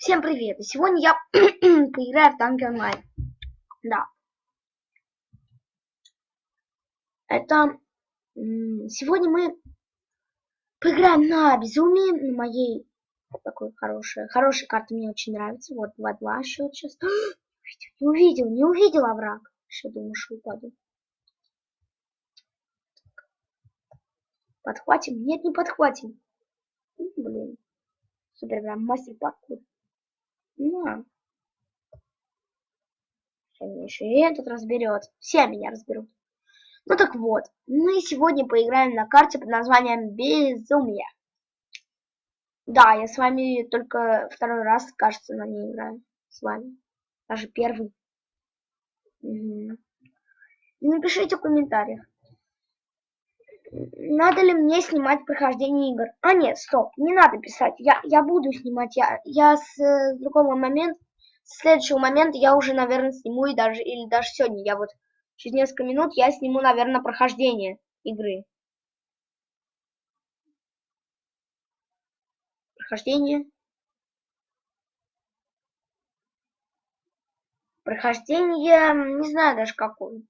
Всем привет! Сегодня я поиграю в танки онлайн. Да. Это... Сегодня мы поиграем на безумии, на моей такой хорошей карте, мне очень нравится. Вот 2-2 счет сейчас. Не увидел овраг. Еще думаю, что упаду. Подхватим? Нет, не подхватим. Блин. Супер, прям мастер паркур. На. Еще и этот разберет. Все меня разберут. Ну так вот, мы сегодня поиграем на карте под названием Безумие. Да, я с вами только второй раз, кажется, на ней играю. С вами. Даже первый. Угу. Напишите в комментариях, надо ли мне снимать прохождение игр. А нет, стоп, не надо писать. Я буду снимать. Я с другого момента, с следующего момента я уже, наверное, сниму или даже сегодня. Я вот через несколько минут я сниму, наверное, прохождение игры. Прохождение. Прохождение, не знаю даже какое.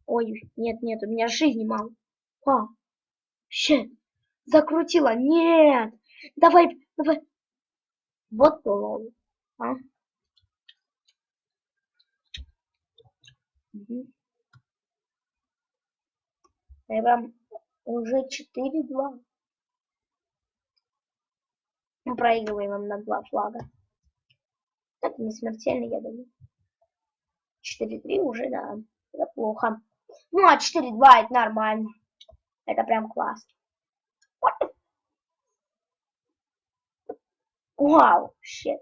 Ой, нет, у меня жизни мало. Щет, закрутила, нет. Давай. Вот лол. А? Угу. Прям уже 4-2. Мы проигрываем на 2 флага. Это не смертельно, я думаю. 4-3 уже, да. Это плохо. Ну, а 4-2 это нормально. Это прям классно. Вау, щет.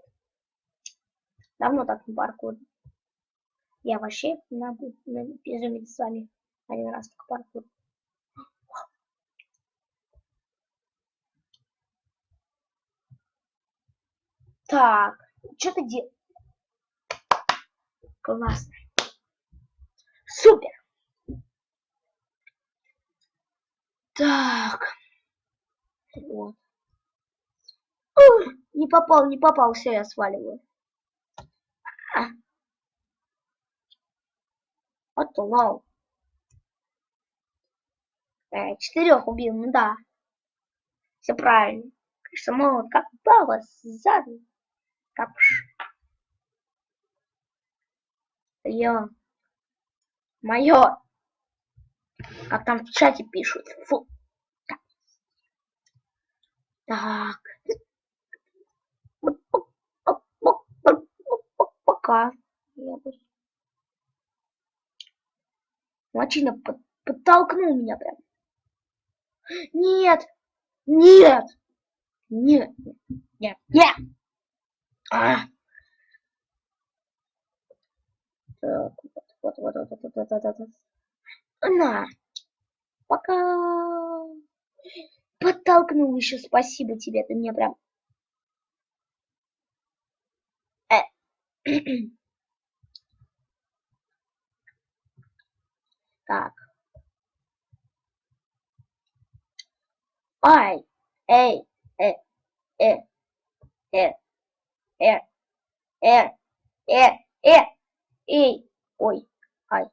Давно так не паркур. Я вообще надо безумить с вами один раз так паркур. Так, что ты делаешь? Классно. Супер. Так. Вот. Не попал, все, я сваливаю. Вот лол. 4 убил, ну да. Все правильно. Конечно, молот, как баба сзади. Капш. Мое. Как там в чате пишут. Фу. Так. Пока. Мачина подтолкнул меня прям. Нет. А. Так, вот. На. Пока. Подтолкнул еще, спасибо тебе, ты мне прям. Так. Ай, эй, э, э, э, э, э, эй, ой, ай.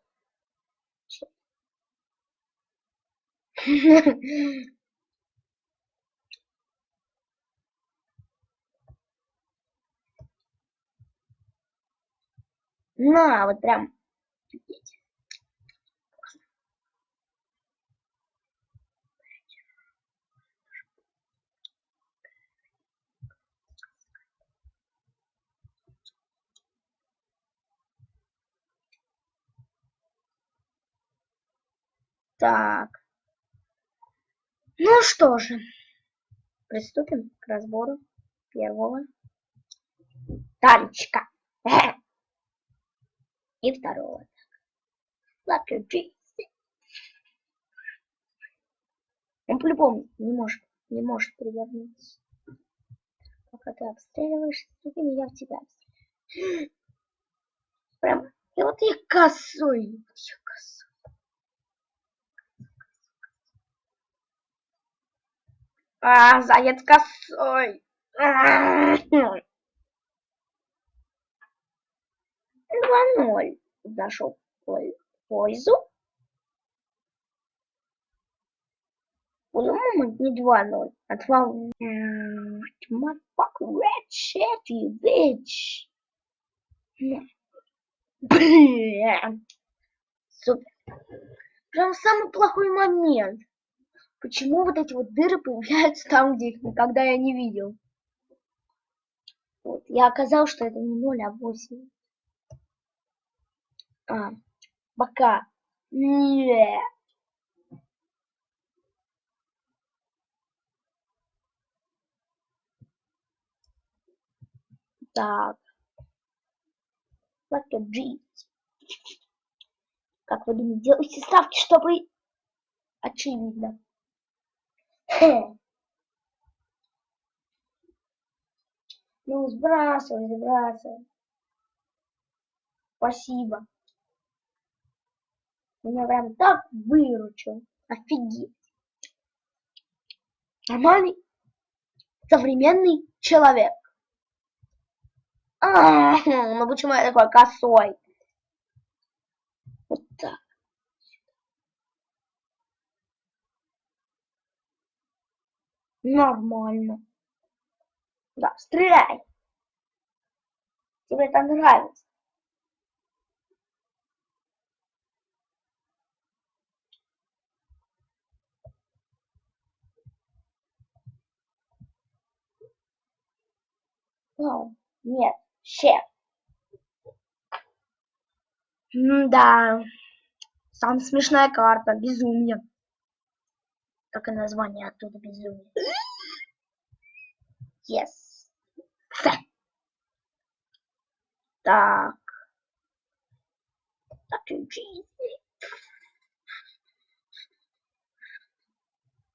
На, вот прям. Так. Ну что же, приступим к разбору первого танчика. И второго. Lucky G. Он по-любому не может перевернуться. Пока ты обстреливаешься другими, я в тебя обстреливаю. Прям. И вот я косой. Заяц косой. 2-0. Нашел пользу. По-моему, не 2-0, а 2. Motherfucker, red shit, you bitch. Блин. Супер. Прям самый плохой момент. Почему вот эти вот дыры появляются там, где их никогда я не видел? Вот. Я оказал, что это не 0, а 8. Пока. Нет. Так. Like a G. Как вы думаете, делайте ставки, чтобы... Очевидно. Ну, сбрасывай, сбрасывай. Спасибо. Меня прям так выручил. Офигеть. Нормальный современный человек. Ну почему я такой косой? Вот так. Нормально. Да, стреляй. Тебе это нравится. Ну, нет, шеф. Да. Самая смешная карта. Безумие. Как и название оттуда безумие. Yes. Так. Так,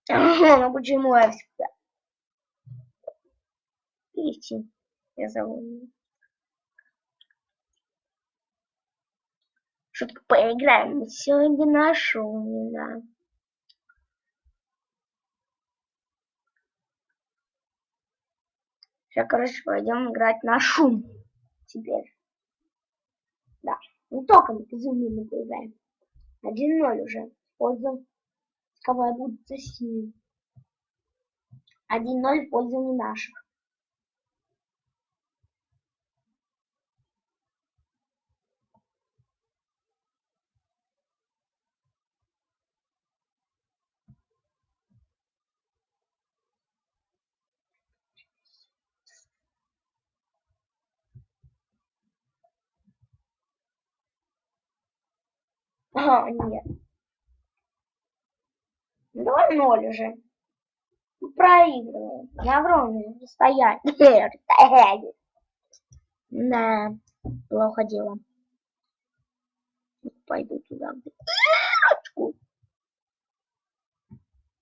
ну почему я всегда? Видите, я зову. Шутка, поиграем сегодня на шуме, да. Сейчас, короче, пойдем играть на шум. Теперь. Да. Не только на безумие мы поиграем. 1-0 уже. Пользу. Кого я буду засилить. 1-0 в пользу не наших. Нет. 2-0 уже. Проигрываем. На огромном расстоянии. Да, плохо дело. Пойду туда.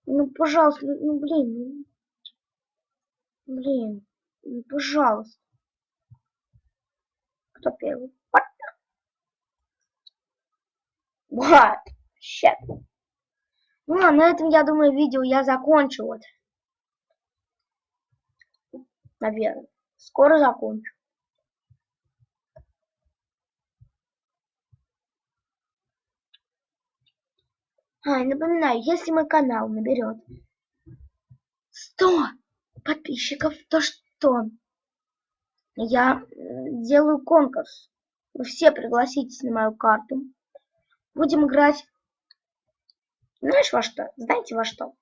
Ну, пожалуйста, ну, блин. Блин, ну, пожалуйста. Кто первый? Вот. Щет. Ну, а на этом, я думаю, видео я закончу. Вот. Наверное. Скоро закончу. И напоминаю, если мой канал наберет 100 подписчиков, то что? Я делаю конкурс. Вы все пригласитесь на мою карту. Будем играть. Знаешь во что? Знаете во что?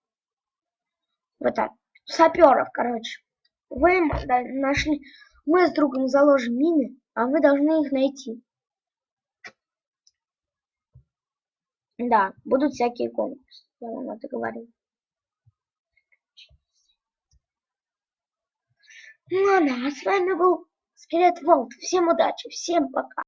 Вот так. Саперов, короче. Вы нашли. Мы с другом заложим мины, а вы должны их найти. Да, будут всякие конкурсы. Я вам это говорю. Ну ладно, а с вами был Скелет Волт. Всем удачи, всем пока.